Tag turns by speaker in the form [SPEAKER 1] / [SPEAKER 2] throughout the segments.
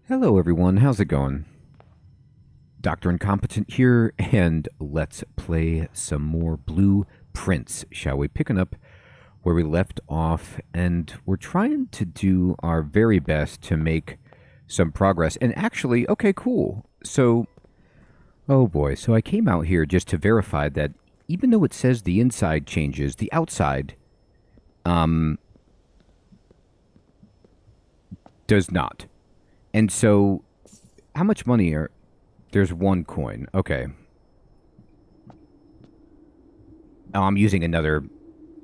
[SPEAKER 1] Hello everyone, how's it going? Dr. Incompetent here, and let's play some more Blueprints, shall we? Picking up where we left off, and we're trying to do our very best to make some progress. And actually, okay, cool. So, oh boy, so I came out here just to verify that even though it says the inside changes, the outside, does not. And so, how much money are... There's one coin. Okay. Oh, I'm using another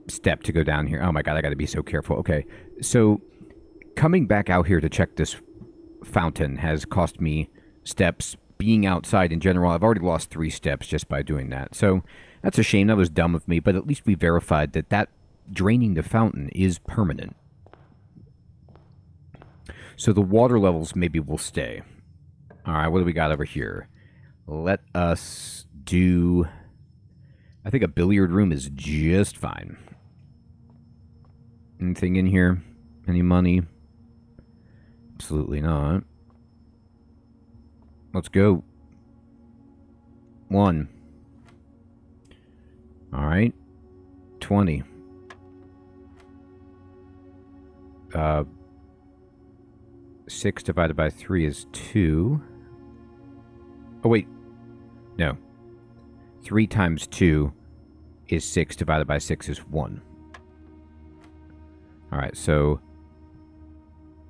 [SPEAKER 1] step to go down here. Oh my god, I gotta be so careful. Okay. So, coming back out here to check this fountain has cost me steps. Being outside in general, I've already lost 3 steps just by doing that. So, that's a shame. That was dumb of me, but at least we verified that draining the fountain is permanent. So the water levels maybe will stay. Alright, what do we got over here? Let us do... I think a billiard room is just fine. Anything in here? Any money? Absolutely not. Let's go. 1. Alright. 20. 6 divided by 3 is 2. Oh, wait. No. 3 times 2 is 6 divided by 6 is 1. Alright, so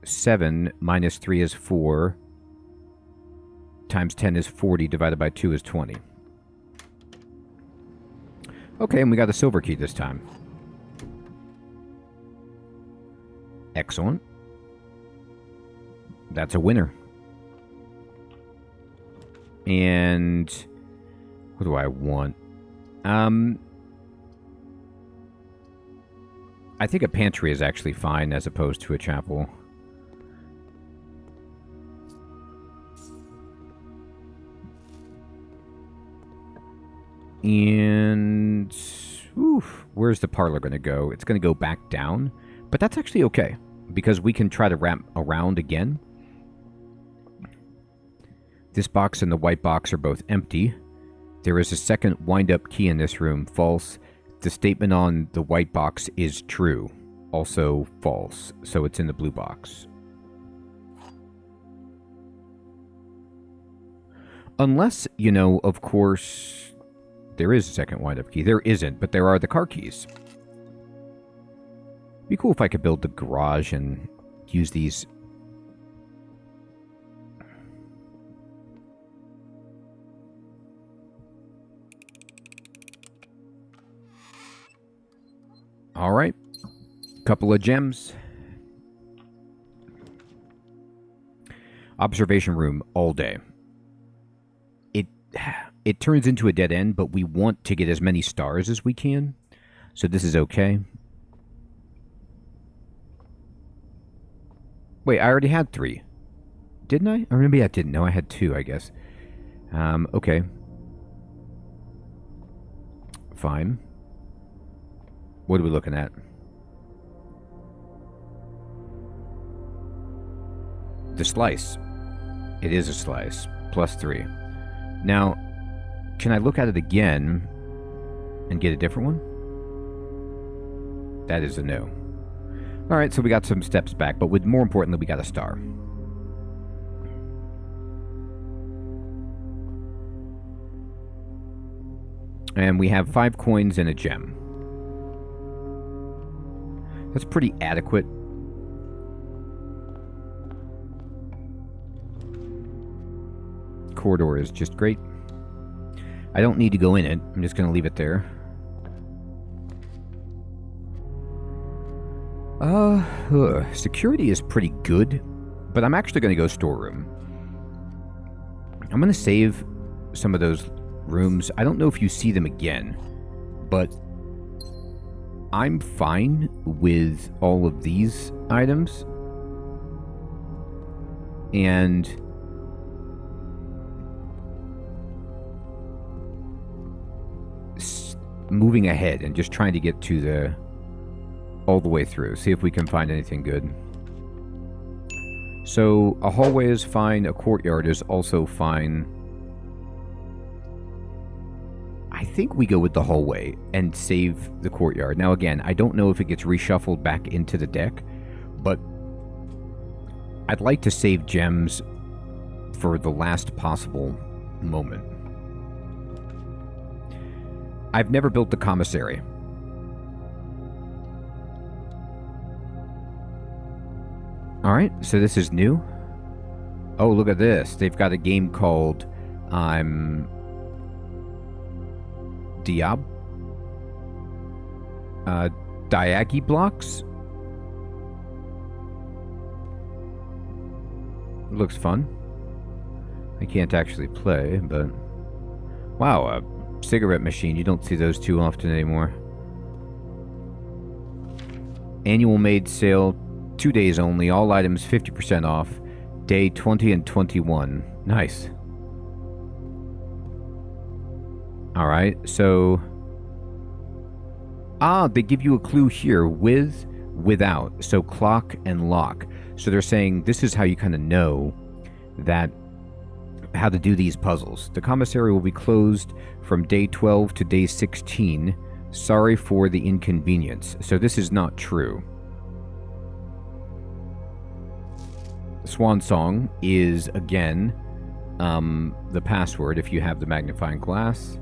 [SPEAKER 1] 7 minus 3 is 4. Times 10 is 40. Divided by 2 is 20. Okay, and we got a silver key this time. Excellent. That's a winner. And what do I want? I think a pantry is actually fine as opposed to a chapel. And oof, where's the parlor going to go? It's going to go back down, but that's actually okay because we can try to wrap around again. This box and the white box are both empty. There is a second wind-up key in this room. False. The statement on the white box is true. Also false. So it's in the blue box. Unless, you know, of course, there is a second wind-up key. There isn't, but there are the car keys. It'd be cool if I could build the garage and use these. All right, couple of gems. Observation room all day. It turns into a dead end, but we want to get as many stars as we can. So this is okay. Wait, I already had 3. Didn't I? Or maybe I didn't. No, I had 2, I guess. Okay. Fine. What are we looking at? The slice. It is a slice. Plus 3. Now, can I look at it again and get a different one? That is a no. Alright, so we got some steps back, but more importantly, we got a star. And we have 5 coins and a gem. That's pretty adequate. Corridor is just great. I don't need to go in it. I'm just going to leave it there. Security is pretty good, but I'm actually going to go storeroom. I'm going to save some of those rooms. I don't know if you see them again, but I'm fine with all of these items. And moving ahead and just trying to get to all the way through. See if we can find anything good. So a hallway is fine, a courtyard is also fine. I think we go with the hallway and save the courtyard. Now again, I don't know if it gets reshuffled back into the deck, but I'd like to save gems for the last possible moment. I've never built the commissary. Alright, so this is new. Oh, look at this. They've got a game called Diagi Blocks. Looks fun. I can't actually play, but... Wow, a cigarette machine. You don't see those too often anymore. Annual Maid Sale, 2 days only. All items 50% off. Day 20 and 21. Nice. Alright, so... Ah, they give you a clue here. With, without. So clock and lock. So they're saying this is how you kind of know that how to do these puzzles. The commissary will be closed from day 12 to day 16. Sorry for the inconvenience. So this is not true. Swan Song is, again, the password if you have the magnifying glass.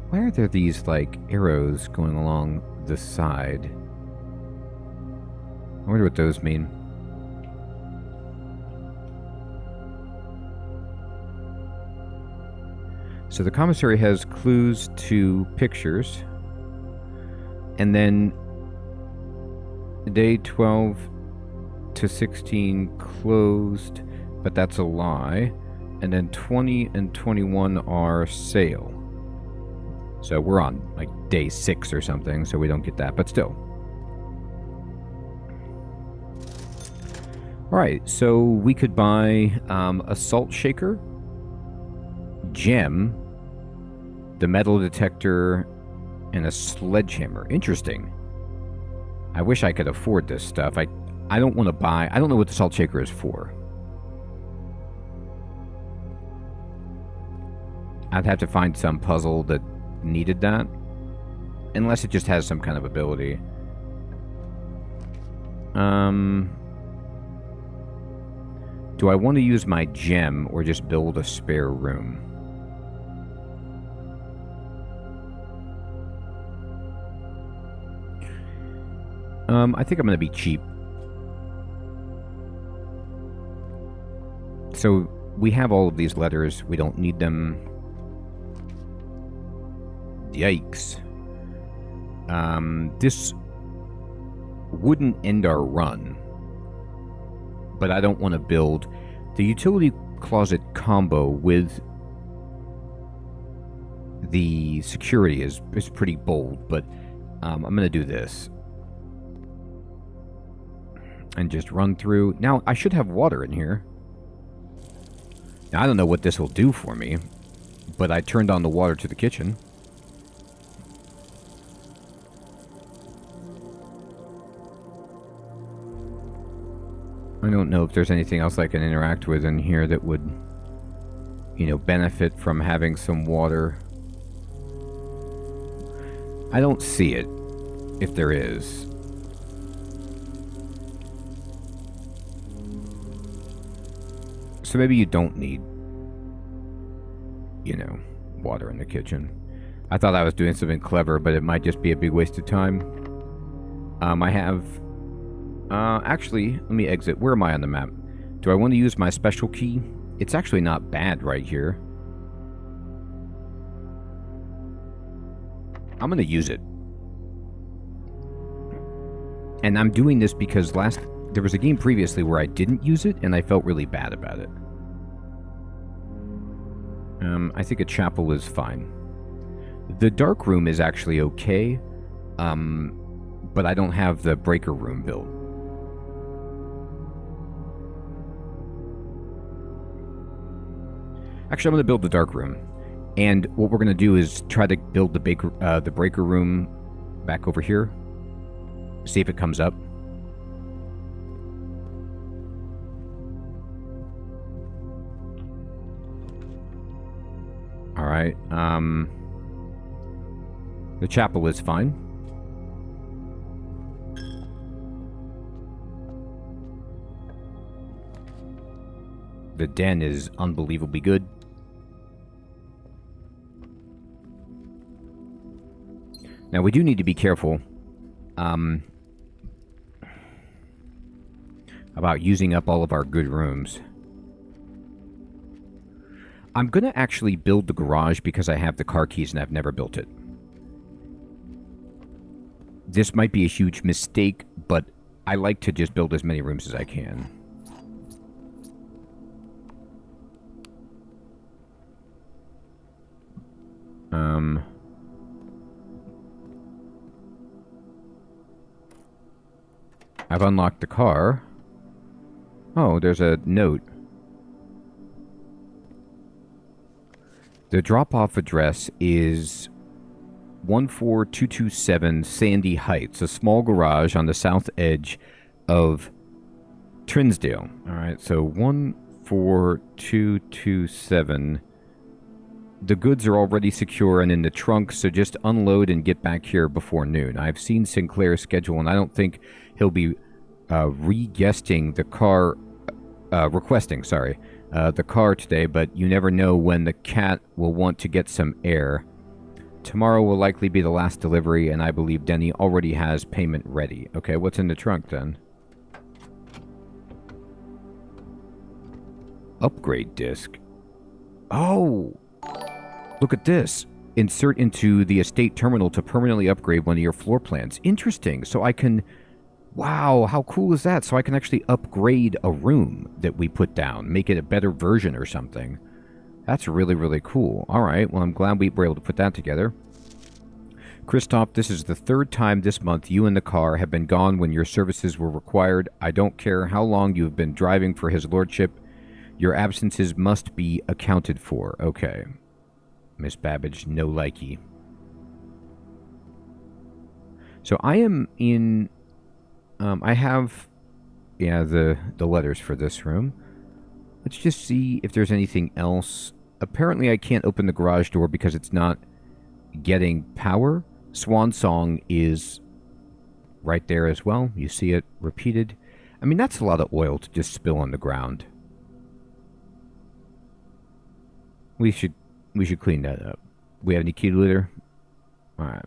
[SPEAKER 1] Why are there these, like, arrows going along the side? I wonder what those mean. So the commissary has clues to pictures. And then day 12 to 16 closed, but that's a lie. And then 20 and 21 are sale. So we're on like day 6 or something, so we don't get that, but still. Alright, so we could buy a salt shaker, gem, the metal detector, and a sledgehammer. Interesting. I wish I could afford this stuff. I don't want to buy... I don't know what the salt shaker is for. I'd have to find some puzzle that needed that. Unless it just has some kind of ability. Do I want to use my gem or just build a spare room? I think I'm going to be cheap. So we have all of these letters. We don't need them. Yikes. This wouldn't end our run. But I don't want to build the utility closet combo with the security is pretty bold, but I'm going to do this. And just run through. Now, I should have water in here. Now, I don't know what this will do for me, but I turned on the water to the kitchen. I don't know if there's anything else I can interact with in here that would, you know, benefit from having some water. I don't see it, if there is. So maybe you don't need, you know, water in the kitchen. I thought I was doing something clever, but it might just be a big waste of time. I have... actually, let me exit. Where am I on the map? Do I want to use my special key? It's actually not bad right here. I'm going to use it. And I'm doing this because there was a game previously where I didn't use it, and I felt really bad about it. I think a chapel is fine. The dark room is actually okay, but I don't have the breaker room built. Actually, I'm going to build the dark room. And what we're going to do is try to build the breaker room back over here. See if it comes up. Alright, the chapel is fine. The den is unbelievably good. Now, we do need to be careful about using up all of our good rooms. I'm going to actually build the garage because I have the car keys and I've never built it. This might be a huge mistake, but I like to just build as many rooms as I can. I've unlocked the car. Oh, there's a note. The drop-off address is 14227 Sandy Heights, a small garage on the south edge of Trinsdale. All right, so 14227. The goods are already secure and in the trunk, so just unload and get back here before noon. I've seen Sinclair's schedule, and I don't think he'll be requesting the car today, but you never know when the cat will want to get some air. Tomorrow will likely be the last delivery, and I believe Denny already has payment ready. Okay, what's in the trunk then? Upgrade disc. Oh! Look at this. Insert into the estate terminal to permanently upgrade one of your floor plans. Interesting. So I can... Wow, how cool is that? So I can actually upgrade a room that we put down. Make it a better version or something. That's really, really cool. Alright, well I'm glad we were able to put that together. Christoph, this is the third time this month you and the car have been gone when your services were required. I don't care how long you have been driving for his lordship. Your absences must be accounted for. Okay. Miss Babbage, no likey. So I am in... I have... Yeah, the letters for this room. Let's just see if there's anything else. Apparently I can't open the garage door because it's not getting power. Swan Song is right there as well. You see it repeated. I mean, that's a lot of oil to just spill on the ground. We should clean that up. We have any key litter? Alright.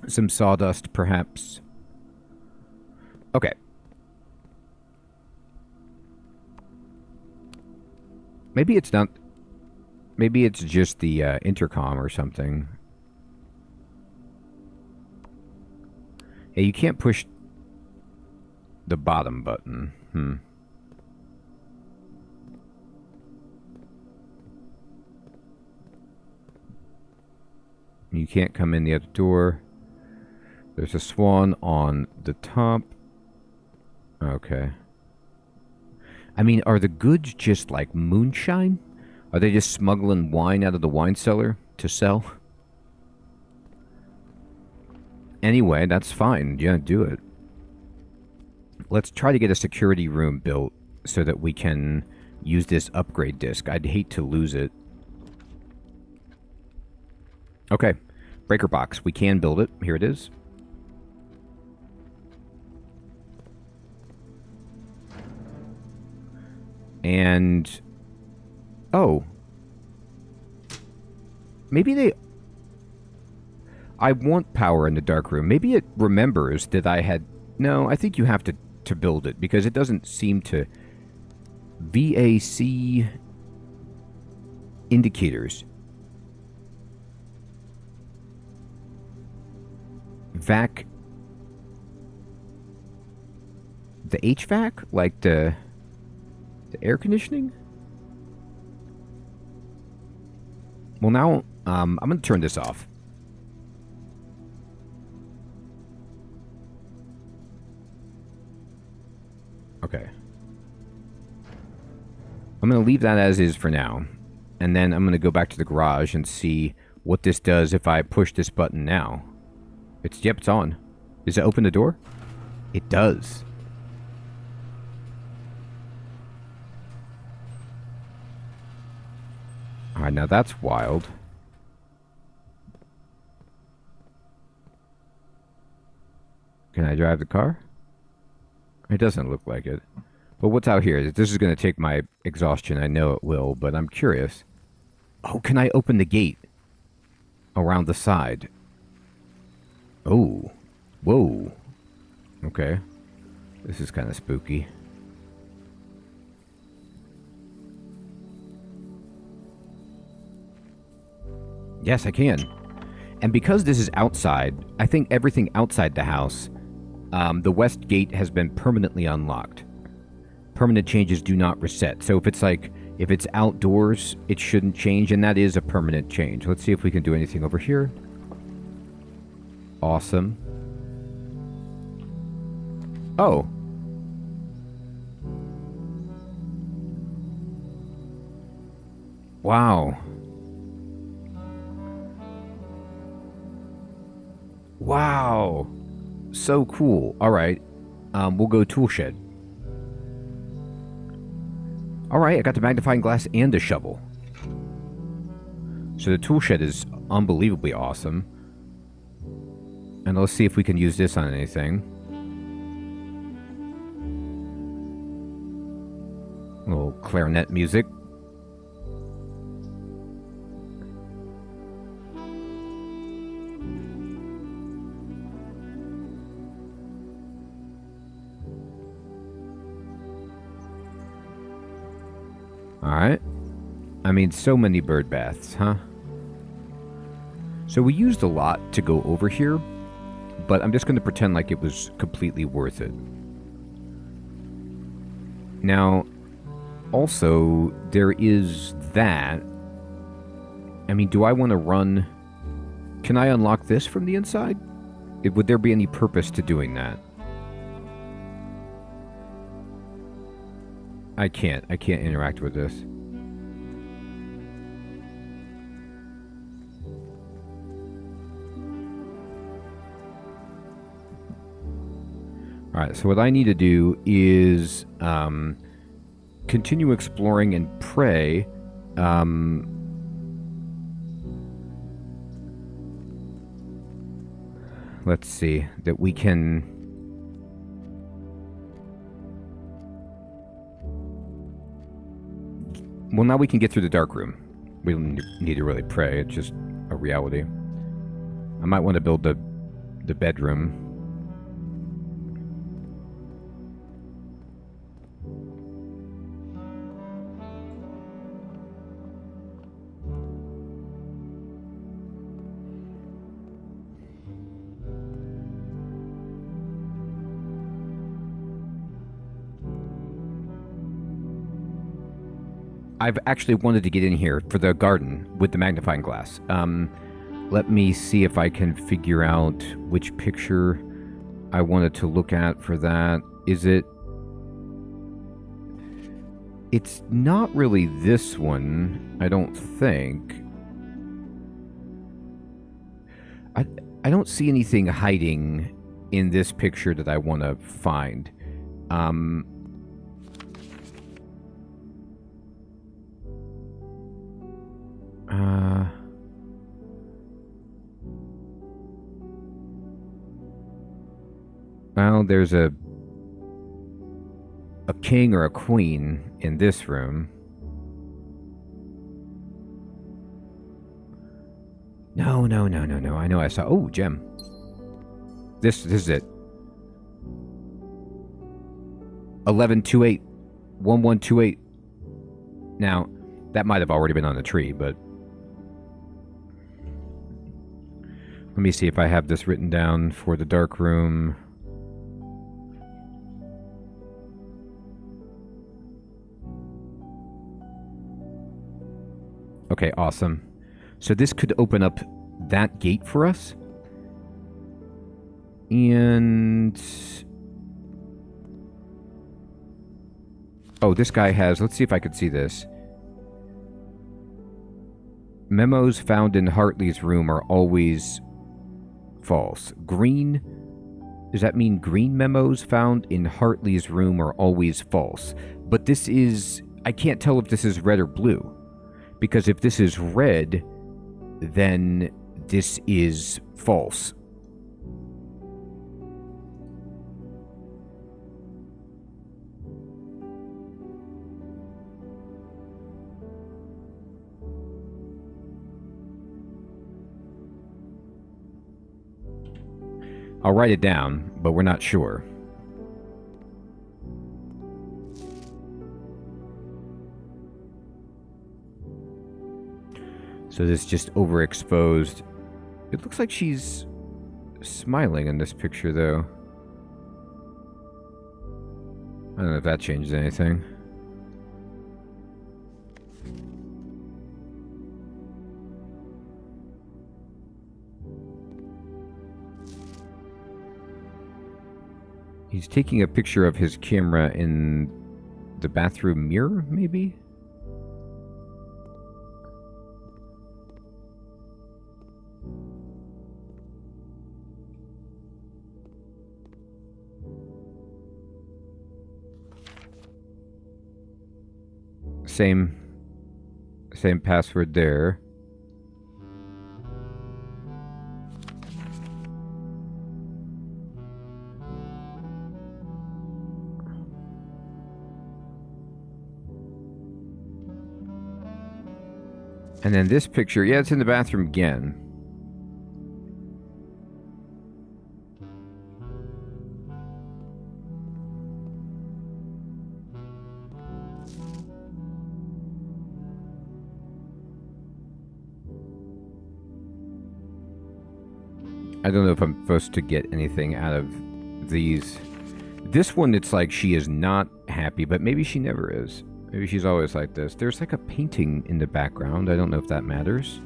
[SPEAKER 1] Some sawdust, perhaps. Okay. Maybe it's not... Maybe it's just the intercom or something. Hey, you can't push the bottom button. You can't come in the other door. There's a swan on the top. Okay. I mean, are the goods just like moonshine? Are they just smuggling wine out of the wine cellar to sell? Anyway, that's fine. Yeah, do it. Let's try to get a security room built so that we can use this upgrade disc. I'd hate to lose it. Okay. Breaker box. We can build it. Here it is. And... Oh. Maybe they... I want power in the dark room. Maybe it remembers that I had... No, I think you have to build it, because it doesn't seem to... VAC... indicators. VAC... The HVAC? Like the air conditioning? Well, now, I'm going to turn this off. Okay. I'm going to leave that as is for now. And then I'm going to go back to the garage and see what this does if I push this button now. Yep, it's on. Does it open the door? It does. Alright, now that's wild. Can I drive the car? It doesn't look like it. But what's out here? This is going to take my exhaustion. I know it will, but I'm curious. Oh, can I open the gate around the side? Oh. Whoa. Okay. This is kind of spooky. Yes, I can. And because this is outside, I think everything outside the house, the west gate has been permanently unlocked. Permanent changes do not reset. So if it's outdoors, it shouldn't change, and that is a permanent change. Let's see if we can do anything over here. Awesome. Oh. Wow. Wow. So cool. All right. We'll go tool shed. All right, I got the magnifying glass and a shovel. So the tool shed is unbelievably awesome. And let's see if we can use this on anything. A little clarinet music. Alright. I mean, so many bird baths, huh? So we used a lot to go over here, but I'm just going to pretend like it was completely worth it. Now, also, there is that. I mean, do I want to run... Can I unlock this from the inside? Would there be any purpose to doing that? I can't interact with this. Alright, so what I need to do is continue exploring and pray. Let's see, that we can... Well, now we can get through the dark room. We don't need to really pray. It's just a reality. I might want to build the bedroom. I've actually wanted to get in here for the garden with the magnifying glass. Let me see if I can figure out which picture I wanted to look at for that. Is it... It's not really this one, I don't think. I don't see anything hiding in this picture that I want to find. Well, there's a king or a queen in this room. No. I know I saw... Oh, gem. This is it. 1128. 1128. Now, that might have already been on the tree, but... Let me see if I have this written down for the dark room. Okay, awesome. So this could open up that gate for us. And... Oh, this guy has... Let's see if I can see this. Memos found in Hartley's room are always false. Green... Does that mean green memos found in Hartley's room are always false? But this is... I can't tell if this is red or blue. Because if this is red, then this is false. I'll write it down, but we're not sure. So this just overexposed. It looks like she's smiling in this picture, though. I don't know if that changes anything. He's taking a picture of his camera in the bathroom mirror, maybe? Same password there. And then this picture, yeah, it's in the bathroom again. I don't know if I'm supposed to get anything out of these. This one, it's like she is not happy, but maybe she never is. Maybe she's always like this. There's like a painting in the background. I don't know if that matters.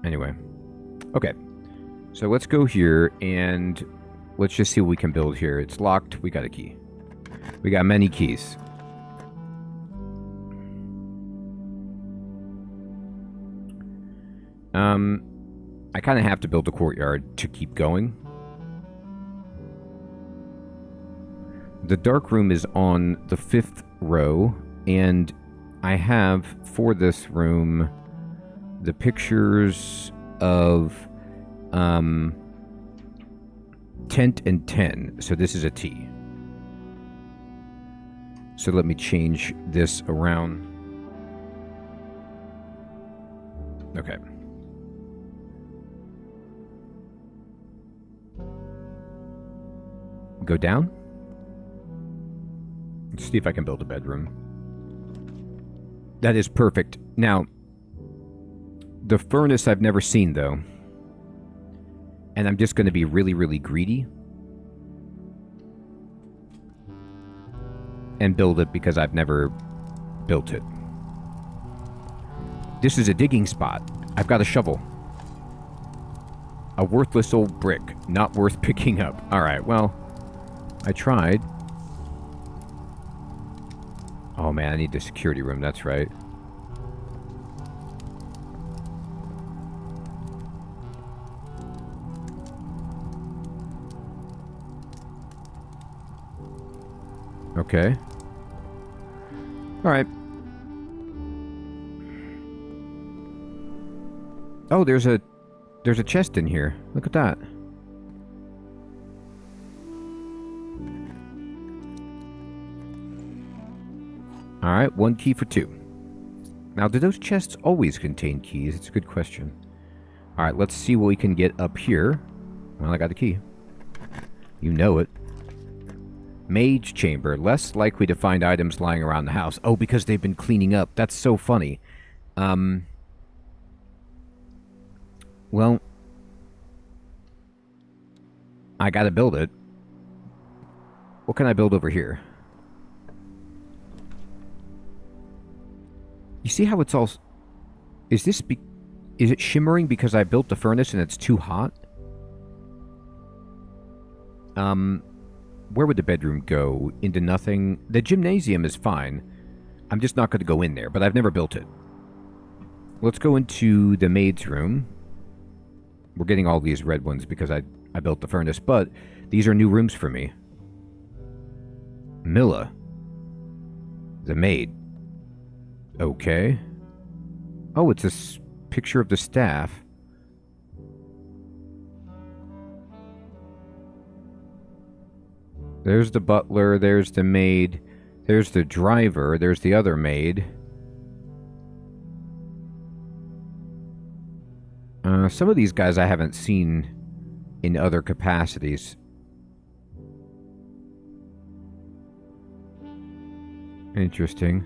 [SPEAKER 1] Anyway. Okay. So let's go here and let's just see what we can build here. It's locked. We got a key. We got many keys. I kind of have to build a courtyard to keep going. The dark room is on the 5th row, and I have, for this room, the pictures of tent and 10. So this is a T. So let me change this around. Okay. Go down. Let's see if I can build a bedroom. That is perfect. Now, the furnace I've never seen, though. And I'm just going to be really, really greedy. And build it because I've never built it. This is a digging spot. I've got a shovel. A worthless old brick. Not worth picking up. Alright, well, I tried. Oh man, I need the security room, that's right. Okay. Alright. Oh, there's a chest in here. Look at that. Alright, 1 key for 2. Now, do those chests always contain keys? It's a good question. Alright, let's see what we can get up here. Well, I got the key. You know it. Mage chamber. Less likely to find items lying around the house. Oh, because they've been cleaning up. That's so funny. Well, I gotta build it. What can I build over here? You see how it's all... Is it shimmering because I built the furnace and it's too hot? Where would the bedroom go? Into nothing? The gymnasium is fine. I'm just not going to go in there, but I've never built it. Let's go into the maid's room. We're getting all these red ones because I built the furnace, but these are new rooms for me. Milla. The maid. Okay. Oh, it's a picture of the staff. There's the butler, there's the maid, there's the driver, there's the other maid. Some of these guys I haven't seen in other capacities. Interesting.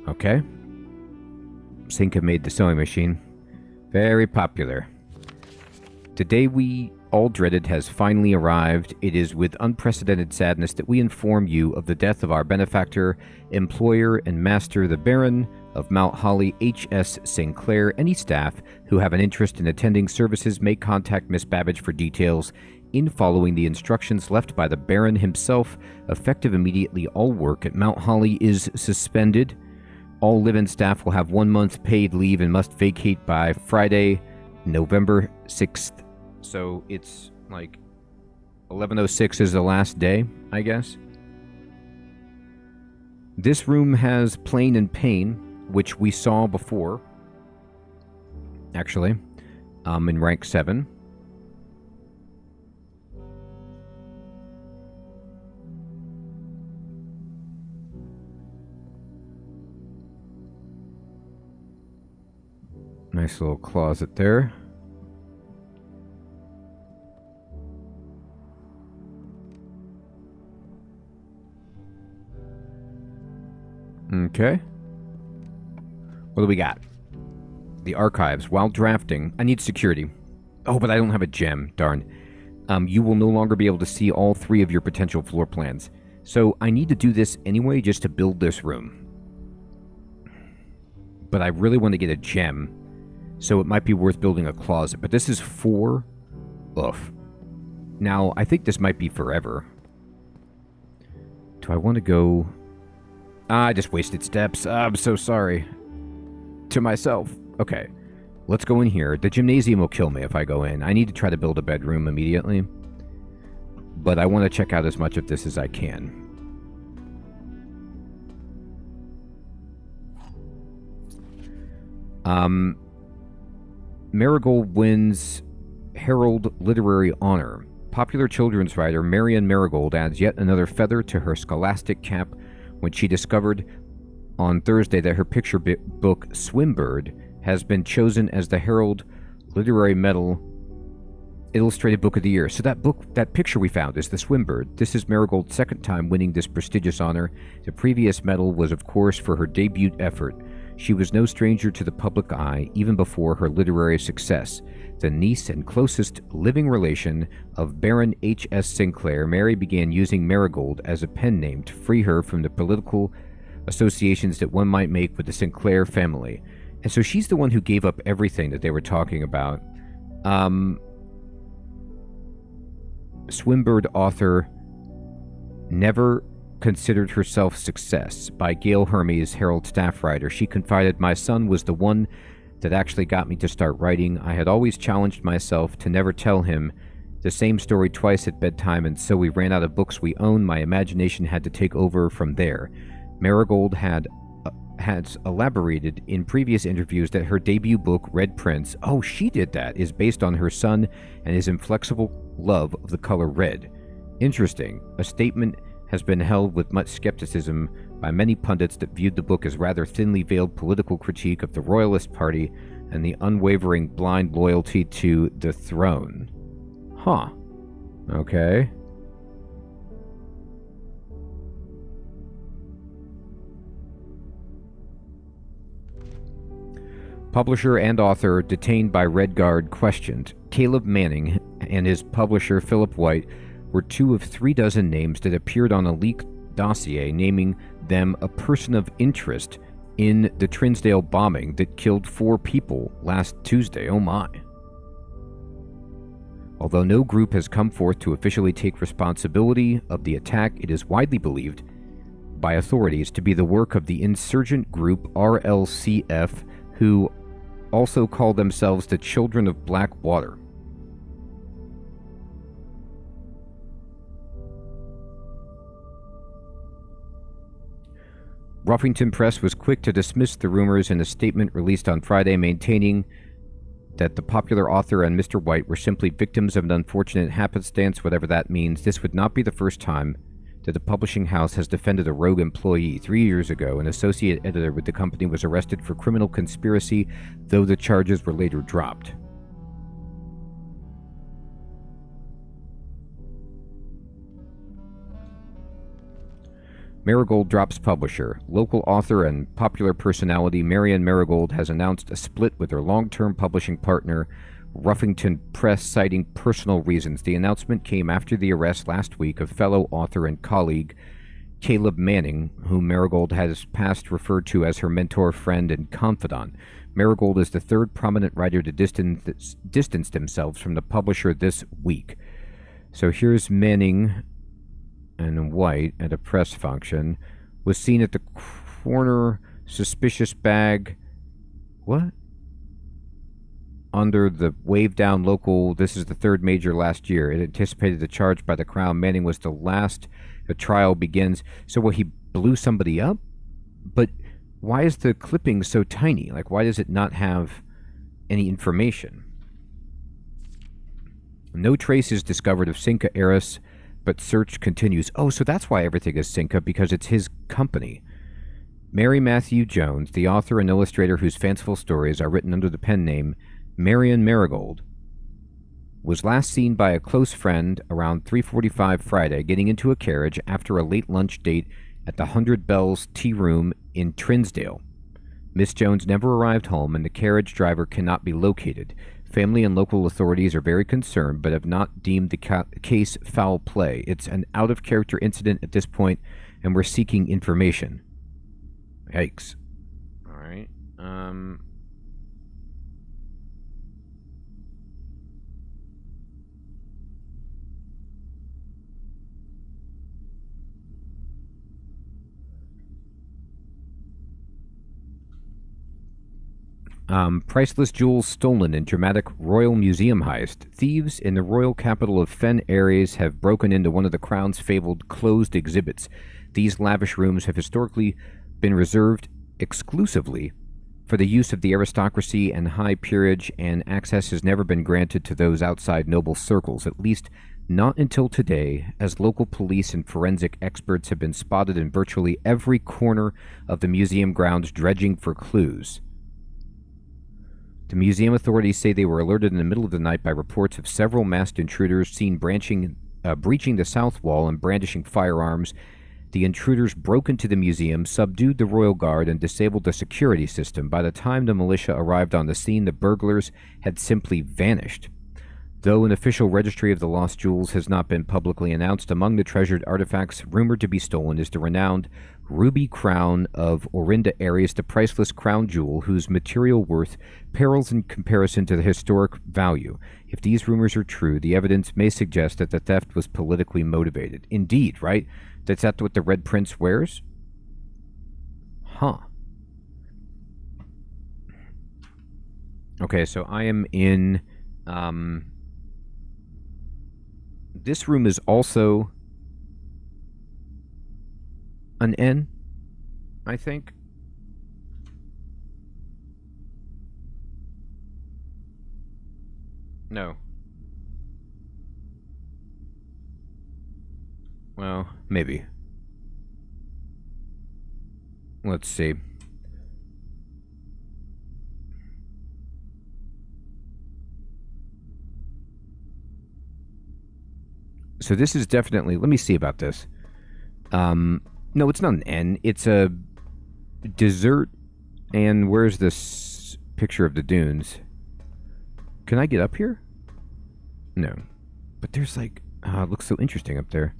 [SPEAKER 1] Okay. Sinka made the sewing machine. Very popular. The day we all dreaded has finally arrived. It is with unprecedented sadness that we inform you of the death of our benefactor, employer, and master, the Baron of Mount Holly, H.S. Sinclair. Any staff who have an interest in attending services may contact Miss Babbage for details. In following the instructions left by the Baron himself, effective immediately, all work at Mount Holly is suspended. All live-in staff will have 1 month paid leave and must vacate by Friday, November 6th. So it's like 11:06 is the last day, I guess. This room has Plain and Pain, which we saw before. Actually, in rank 7. Nice little closet there. Okay. What do we got? The archives. While drafting, I need security. Oh, but I don't have a gem. Darn. You will no longer be able to see all 3 of your potential floor plans. So I need to do this anyway just to build this room. But I really want to get a gem. So it might be worth building a closet. But this is 4. Oof. Now, I think this might be forever. Do I want to go... I just wasted steps. I'm so sorry. To myself. Okay. Let's go in here. The gymnasium will kill me if I go in. I need to try to build a bedroom immediately. But I want to check out as much of this as I can. Marigold wins Herald Literary Honor. Popular children's writer Marian Marigold adds yet another feather to her scholastic cap when she discovered on Thursday that her picture book, Swimbird, has been chosen as the Herald Literary Medal Illustrated Book of the Year. So that picture we found is the Swimbird. This is Marigold's second time winning this prestigious honor. The previous medal was, of course, for her debut effort. She was no stranger to the public eye, even before her literary success. The niece and closest living relation of Baron H.S. Sinclair, Mary began using Marigold as a pen name to free her from the political associations that one might make with the Sinclair family. And so she's the one who gave up everything that they were talking about. Swimbird author never considered herself success by Gail Hermes, Herald staff writer. She confided, "My son was the one that actually got me to start writing. I had always challenged myself to never tell him the same story twice at bedtime, and so we ran out of books we owned. My imagination had to take over from there." Marigold has elaborated in previous interviews that her debut book, Red Prince, oh, she did that, is based on her son and his inflexible love of the color red. Interesting. A statement has been held with much skepticism by many pundits that viewed the book as rather thinly veiled political critique of the Royalist Party and the unwavering blind loyalty to the throne. Huh. Okay. Publisher and author detained by Red Guard questioned. Caleb Manning and his publisher Philip White were 2 of 3 dozen names that appeared on a leaked dossier naming them a person of interest in the Trinsdale bombing that killed 4 people last Tuesday. Oh my. Although no group has come forth to officially take responsibility of the attack, it is widely believed by authorities to be the work of the insurgent group RLCF, who also call themselves the Children of Black Water. Ruffington Press was quick to dismiss the rumors in a statement released on Friday, maintaining that the popular author and Mr. White were simply victims of an unfortunate happenstance, whatever that means. This would not be the first time that the publishing house has defended a rogue employee. 3 years ago, an associate editor with the company was arrested for criminal conspiracy, though the charges were later dropped. Marigold drops publisher. Local author and popular personality Marianne Marigold has announced a split with her long-term publishing partner, Ruffington Press, citing personal reasons. The announcement came after the arrest last week of fellow author and colleague Caleb Manning, whom Marigold has past referred to as her mentor, friend, and confidant. Marigold is the third prominent writer to distance themselves from the publisher this week. So here's Manning and White at a press function. Was seen at the corner, suspicious bag. What? Under the wave down local. This is the third major last year. It anticipated the charge by the Crown. Manning was the last. The trial begins. So what, he blew somebody up? But why is the clipping so tiny? Like, why does it not have any information? No trace is discovered of Cinca heiress, but search continues. Oh, so that's why everything is Cinca, because it's his company. Mary Matthew Jones, the author and illustrator whose fanciful stories are written under the pen name Marianne Marigold, was last seen by a close friend around 3:45 Friday, getting into a carriage after a late lunch date at the 100 Bells Tea Room in Trinsdale. Miss Jones never arrived home, and the carriage driver cannot be located. Family and local authorities are very concerned, but have not deemed the case foul play. It's an out-of-character incident at this point, and we're seeking information. Yikes. All right. Priceless jewels stolen in dramatic Royal Museum heist. Thieves in the royal capital of Fen Ares have broken into one of the Crown's fabled closed exhibits. These lavish rooms have historically been reserved exclusively for the use of the aristocracy and high peerage, and access has never been granted to those outside noble circles, at least not until today, as local police and forensic experts have been spotted in virtually every corner of the museum grounds dredging for clues. The museum authorities say they were alerted in the middle of the night by reports of several masked intruders seen breaching the south wall and brandishing firearms. The intruders broke into the museum, subdued the royal guard, and disabled the security system. By the time the militia arrived on the scene, the burglars had simply vanished. Though an official registry of the lost jewels has not been publicly announced, among the treasured artifacts rumored to be stolen is the renowned ruby crown of Orinda Ares, the priceless crown jewel whose material worth pales in comparison to the historic value. If these rumors are true, the evidence may suggest that the theft was politically motivated. Indeed, right? That's that what the Red Prince wears? Huh. Okay, so I am in... This room is also an N, I think. No. Well, maybe. Let's see. So this is definitely... Let me see about this. No, it's not an N. It's a dessert. And where's this picture of the dunes? Can I get up here? No. But there's like... it looks so interesting up there.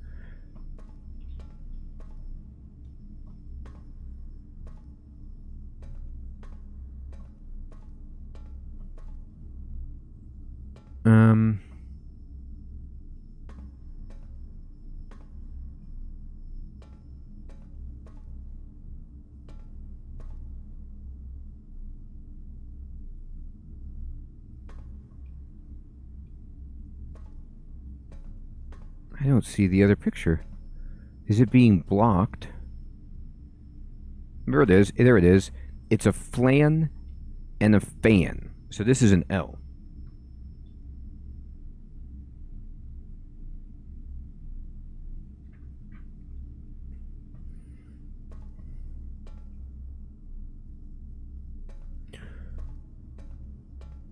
[SPEAKER 1] I don't see the other picture. Is it being blocked? There it is. There it is. It's a flan and a fan. So this is an L.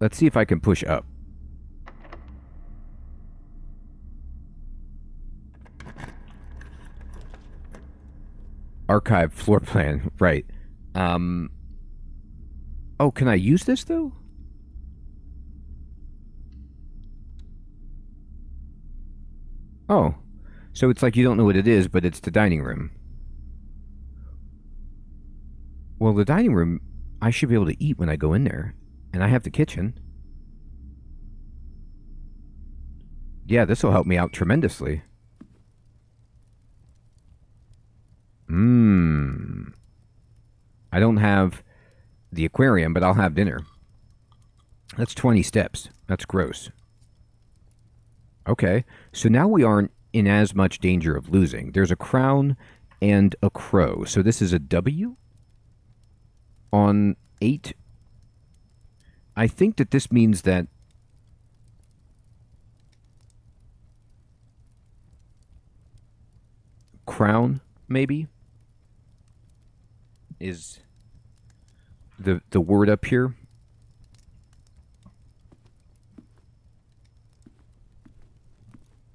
[SPEAKER 1] Let's see if I can push up. Archive floor plan, right. Oh, can I use this, though? Oh, so it's like you don't know what it is, but it's the dining room. Well, the dining room, I should be able to eat when I go in there. And I have the kitchen. Yeah, this will help me out tremendously. I don't have the aquarium, but I'll have dinner. That's 20 steps. That's gross. Okay, so now we aren't in as much danger of losing. There's a crown and a crow. So this is a W on 8. I think that this means that crown, maybe, is the word up here.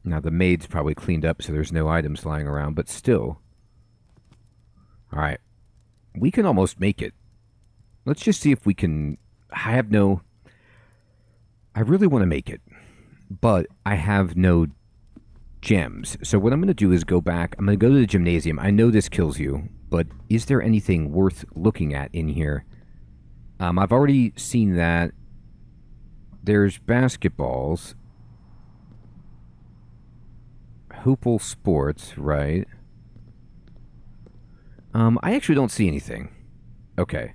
[SPEAKER 1] Now the maid's probably cleaned up, so there's no items lying around, but still. All right. We can almost make it. Let's just see if we can... I really want to make it, but I have no gems. So what I'm going to do is go back. I'm going to go to the gymnasium. I know this kills you, but is there anything worth looking at in here? I've already seen that. There's basketballs. Hoople Sports, right? I actually don't see anything. Okay.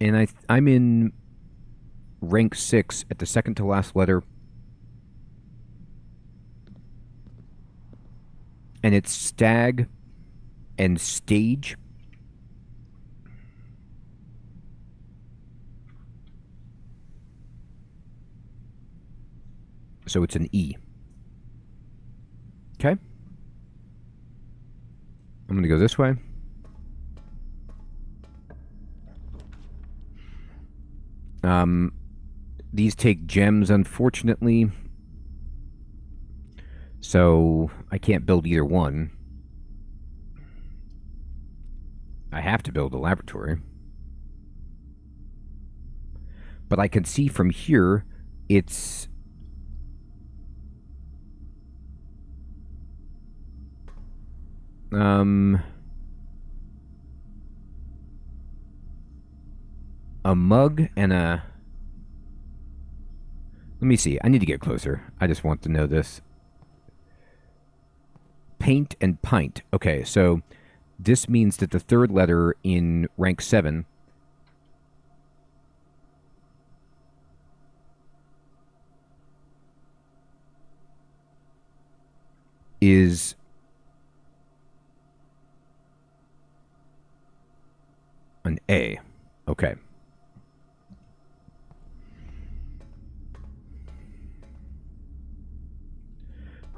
[SPEAKER 1] And I'm in rank 6 at the second to last letter. And it's stag and stage. So it's an E. Okay. I'm going to go this way. These take gems, unfortunately. So I can't build either one. I have to build a laboratory. But I can see from here, it's... a mug and a... Let me see. I need to get closer. I just want to know this. Paint and pint. Okay, so this means that the third letter in rank 7 is an A. Okay.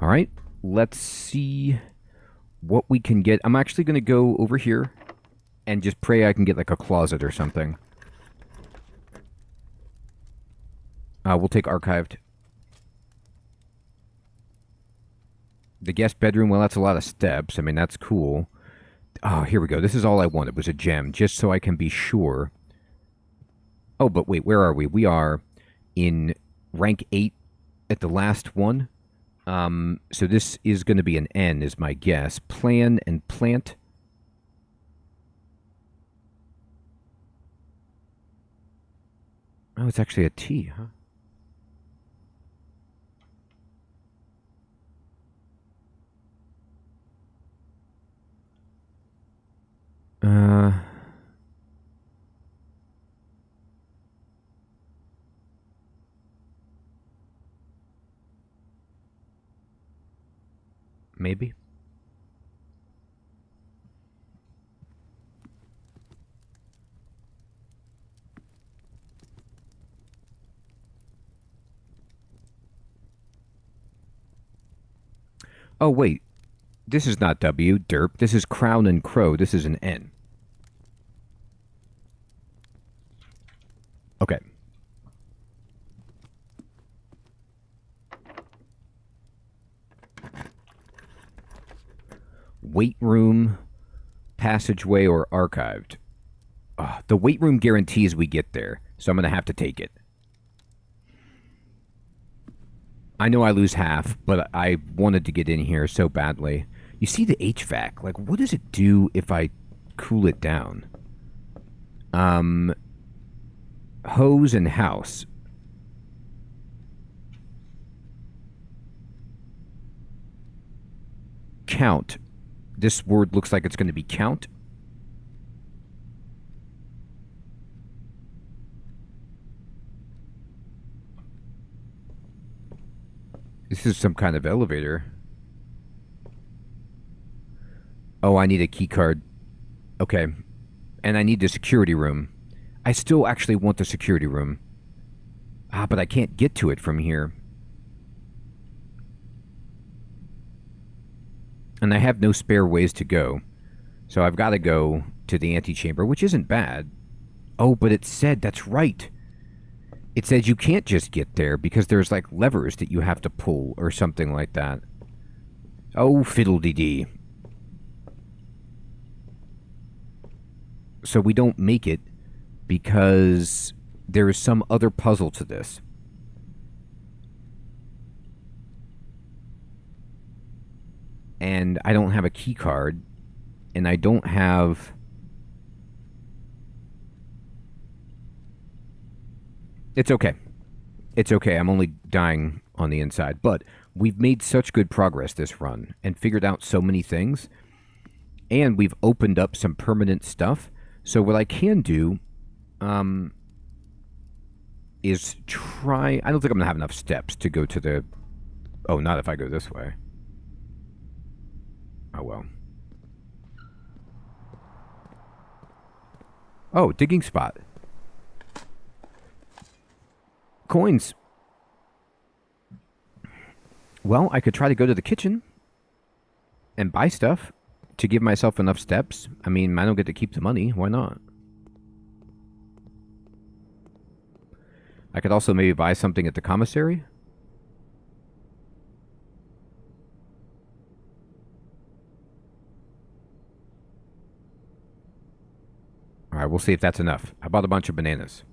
[SPEAKER 1] All right, let's see what we can get. I'm actually going to go over here and just pray I can get like a closet or something. We'll take archived. The guest bedroom, well, that's a lot of steps. I mean, that's cool. Oh, here we go. This is all I wanted was a gem, just so I can be sure. Oh, but wait, where are we? We are in rank 8 at the last one. So this is going to be an N, is my guess. Plan and plant. Oh, it's actually a T, huh? maybe? Oh, wait. This is not W, derp. This is crown and crow. This is an N. Okay. Wait room, passageway, or archived. The wait room guarantees we get there, so I'm going to have to take it. I know I lose half, but I wanted to get in here so badly. You see the HVAC? Like, what does it do if I cool it down? Hose and house. Count. This word looks like it's going to be count. This is some kind of elevator. Oh, I need a key card. Okay. And I need the security room. I still actually want the security room. But I can't get to it from here. And I have no spare ways to go. So I've got to go to the antechamber, which isn't bad. Oh, but it said, that's right. It says you can't just get there because there's like levers that you have to pull or something like that. Oh, fiddle-dee-dee. So we don't make it because there is some other puzzle to this. And I don't have a key card, and I don't have... It's okay. It's okay. I'm only dying on the inside. But we've made such good progress this run and figured out so many things. And we've opened up some permanent stuff. So what I can do is try... I don't think I'm going to have enough steps to go to the... Oh, not if I go this way. Oh, well. Oh, digging spot. Coins. Well, I could try to go to the kitchen and buy stuff to give myself enough steps. I mean, I don't get to keep the money. Why not? I could also maybe buy something at the commissary. All right, we'll see if that's enough. I bought a bunch of bananas.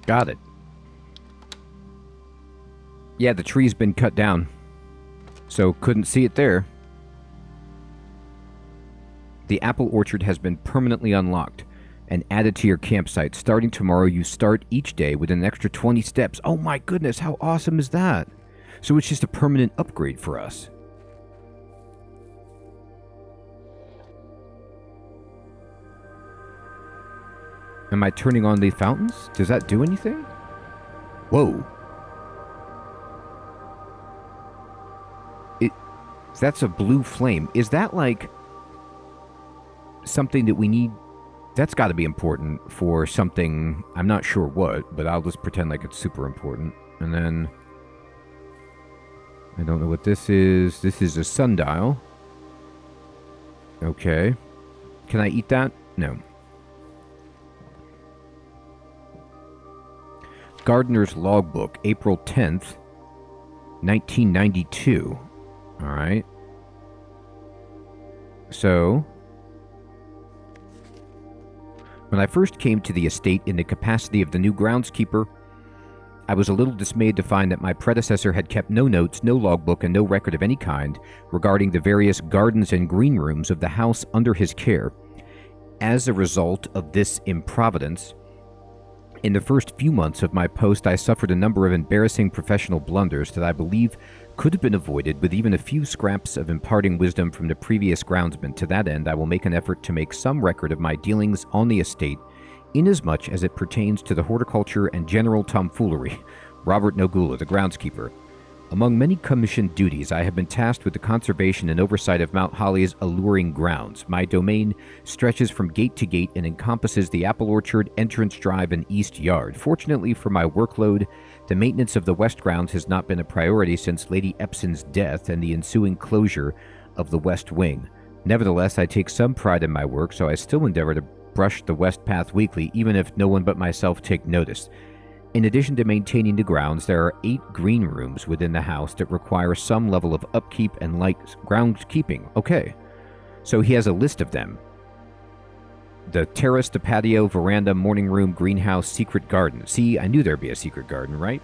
[SPEAKER 1] Got it. Yeah, the tree's been cut down, so couldn't see it there. The apple orchard has been permanently unlocked and added to your campsite. Starting tomorrow, you start each day with an extra 20 steps. Oh my goodness, how awesome is that? So it's just a permanent upgrade for us. Am I turning on the fountains? Does that do anything? Whoa. That's a blue flame. Is that like something that we need? That's got to be important for something. I'm not sure what, but I'll just pretend like it's super important. And then I don't know what this is. This is a sundial. Okay. Can I eat that? No. Gardener's Logbook, April 10th, 1992. All right. So, when I first came to the estate in the capacity of the new groundskeeper, I was a little dismayed to find that my predecessor had kept no notes, no logbook, and no record of any kind regarding the various gardens and green rooms of the house under his care. As a result of this improvidence, in the first few months of my post, I suffered a number of embarrassing professional blunders that I believe could have been avoided with even a few scraps of imparting wisdom from the previous groundsman. To that end, I will make an effort to make some record of my dealings on the estate, inasmuch as it pertains to the horticulture and general tomfoolery. Robert Nogula, the groundskeeper. Among many commissioned duties, I have been tasked with the conservation and oversight of Mount Holly's alluring grounds. My domain stretches from gate to gate and encompasses the apple orchard, entrance drive, and east yard. Fortunately for my workload, the maintenance of the west grounds has not been a priority since Lady Epson's death and the ensuing closure of the west wing. Nevertheless, I take some pride in my work, so I still endeavor to brush the west path weekly, even if no one but myself take notice. In addition to maintaining the grounds, there are 8 green rooms within the house that require some level of upkeep and light groundskeeping. Okay, so he has a list of them. The terrace, the patio, veranda, morning room, greenhouse, secret garden. See, I knew there'd be a secret garden, right?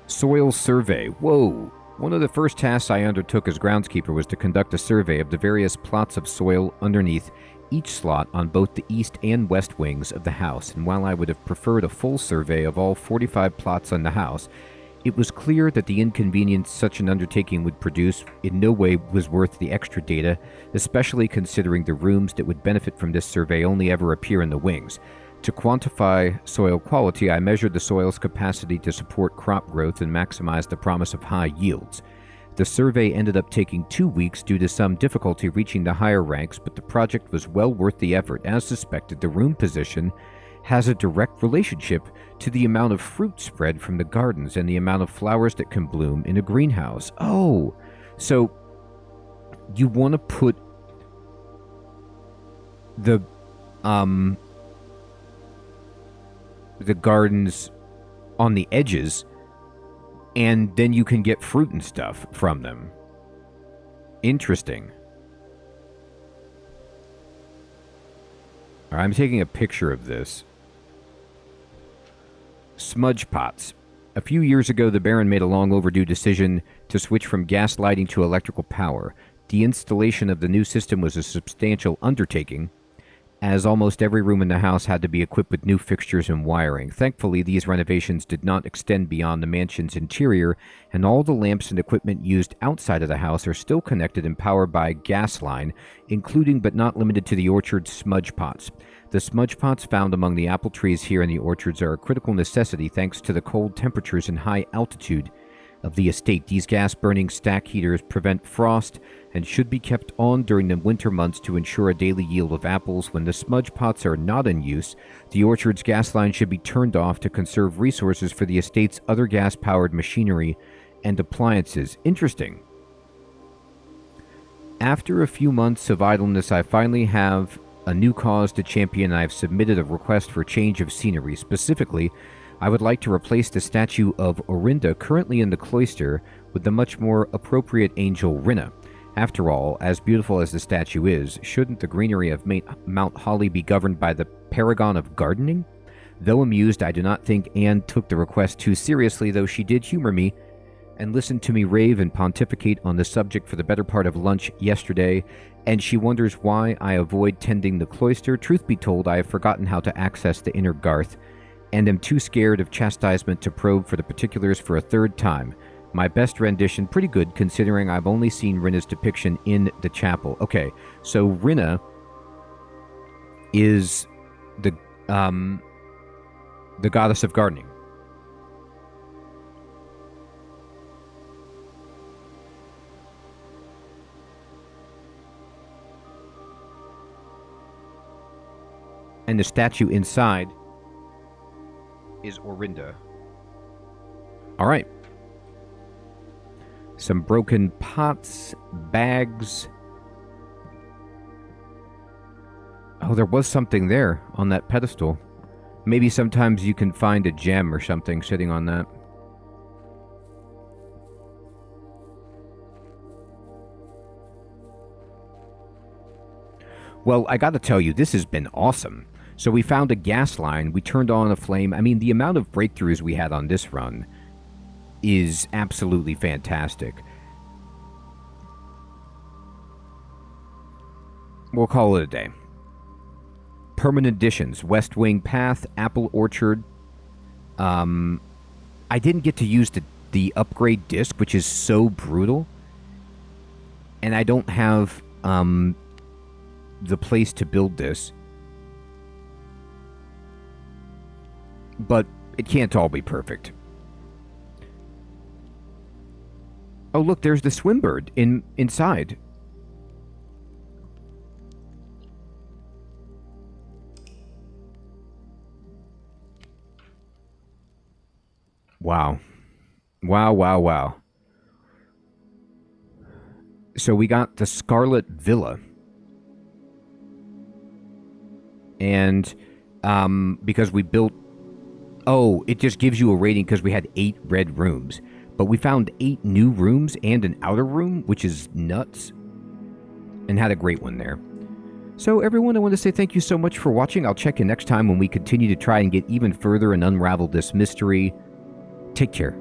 [SPEAKER 1] Soil survey. Whoa! One of the first tasks I undertook as groundskeeper was to conduct a survey of the various plots of soil underneath each slot on both the east and west wings of the house, and while I would have preferred a full survey of all 45 plots on the house, it was clear that the inconvenience such an undertaking would produce in no way was worth the extra data, especially considering the rooms that would benefit from this survey only ever appear in the wings. To quantify soil quality, I measured the soil's capacity to support crop growth and maximize the promise of high yields. The survey ended up taking 2 weeks due to some difficulty reaching the higher ranks, but the project was well worth the effort. As suspected, the room position has a direct relationship to the amount of fruit spread from the gardens and the amount of flowers that can bloom in a greenhouse. Oh, so you want to put the gardens on the edges, and then you can get fruit and stuff from them. Interesting. I'm taking a picture of this. Smudge pots. A few years ago, the Baron made a long overdue decision to switch from gas lighting to electrical power. The installation of the new system was a substantial undertaking, as almost every room in the house had to be equipped with new fixtures and wiring. Thankfully, these renovations did not extend beyond the mansion's interior, and all the lamps and equipment used outside of the house are still connected and powered by a gas line, including but not limited to the orchard's smudge pots. The smudge pots found among the apple trees here in the orchards are a critical necessity thanks to the cold temperatures and high altitude of the estate. These gas-burning stack heaters prevent frost and should be kept on during the winter months to ensure a daily yield of apples. When the smudge pots are not in use, the orchard's gas line should be turned off to conserve resources for the estate's other gas-powered machinery and appliances. Interesting. After a few months of idleness, I finally have a new cause to champion. I have submitted a request for change of scenery. Specifically, I would like to replace the statue of Orinda currently in the cloister with the much more appropriate angel Rinna. After all, as beautiful as the statue is, shouldn't the greenery of Mount Holly be governed by the paragon of gardening? Though amused, I do not think Anne took the request too seriously, though she did humor me and listened to me rave and pontificate on the subject for the better part of lunch yesterday, and she wonders why I avoid tending the cloister. Truth be told, I have forgotten how to access the inner garth, and am too scared of chastisement to probe for the particulars for a third time. My best rendition, pretty good considering I've only seen Rinna's depiction in the chapel. Okay, so Rinna is the goddess of gardening. And the statue inside is Orinda. All right. Some broken pots, bags. Oh, there was something there on that pedestal. Maybe sometimes you can find a gem or something sitting on that. Well, I gotta tell you, this has been awesome. So we found a gas line, we turned on a flame. I mean, the amount of breakthroughs we had on this run is absolutely fantastic. We'll call it a day. Permanent additions, West Wing Path, Apple Orchard. I didn't get to use the upgrade disc, which is so brutal. And I don't have the place to build this. But it can't all be perfect. Oh, look, there's the swimbird inside. Wow. Wow, wow, wow. So we got the Scarlet Villa. And because we built... Oh, it just gives you a rating because we had 8 red rooms. But we found 8 new rooms and an outer room, which is nuts. And had a great one there. So everyone, I want to say thank you so much for watching. I'll check you next time when we continue to try and get even further and unravel this mystery. Take care.